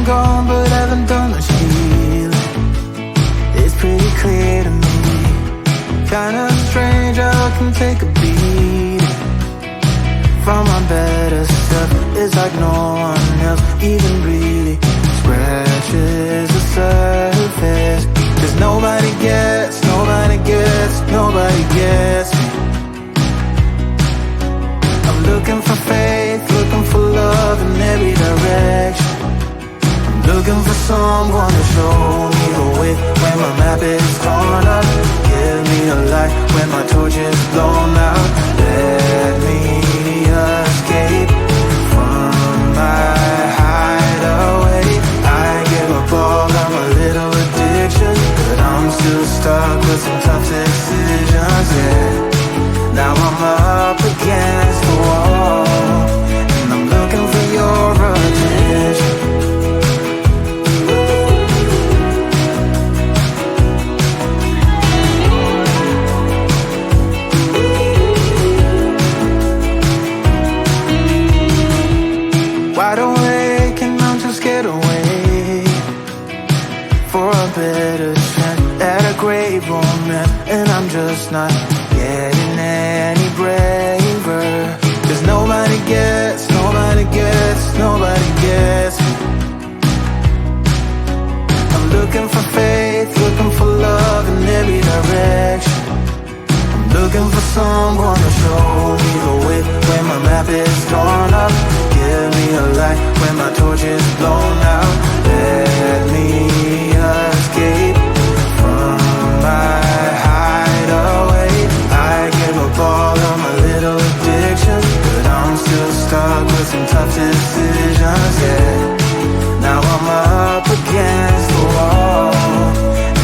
been gone but haven't done much healing. It's pretty clear to me. Kinda strange how I can take a beating from my better stuff. It's like no one else even really scratches the surface. 'Cause nobody gets me. I'm looking for faith, looking for love in every direction. I'm looking for someone to show me the way when my map is torn up. Give me a light when my torch is blown out. Let me escape from my hideaway. I give up all of my little addictions, but I'm still stuck with some tough decisions, yeah. Now I'm up against the wall, and I'm looking for your attention. Wide awake and I'm too scared away for a better chance at a great romance, and I'm just not getting any braver. 'Cause nobody gets me. I'm looking for faith, looking for love in every direction. I'm looking for someone to show me the way when my map is torn up. Give me a light when my torch is blown out. Let me escape from my hideaway. I give up all of my little addictions, but I'm still stuck with some tough decisions, yeah. Now I'm up against the wall,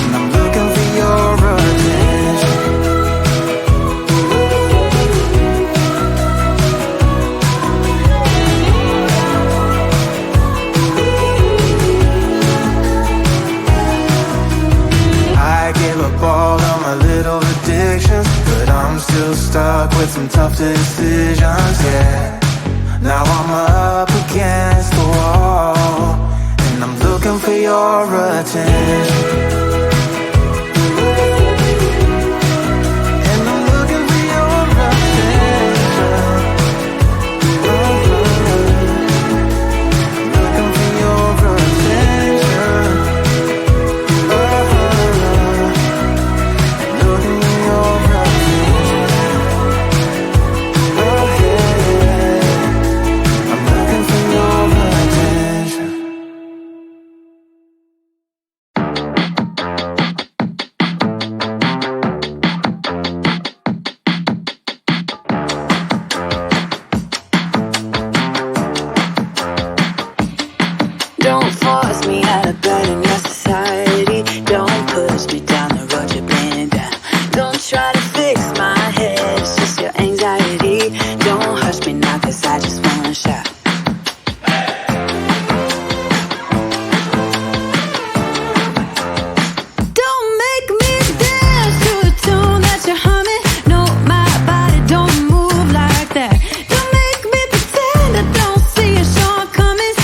and I'm looking for your attention. I give up all of my little addictions, but I'm still stuck with some tough decisions, yeah. Now I'm up against the wall, and I'm looking for your attention. And I'm looking for your attention. I'm looking for your attention. Looking for your attention. I'm looking for your attention. Don't force me out of bed in your society. Don't push me down the road you're bleeding down. Don't try to fix my head, it's just your anxiety. Don't hush me now, 'cause I just wanna shout. Don't make me dance to the tune that you're humming. No, my body don't move like that. Don't make me pretend I don't see your shortcomings.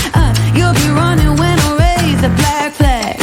You'll be running when I raise the black flag.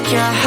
like you're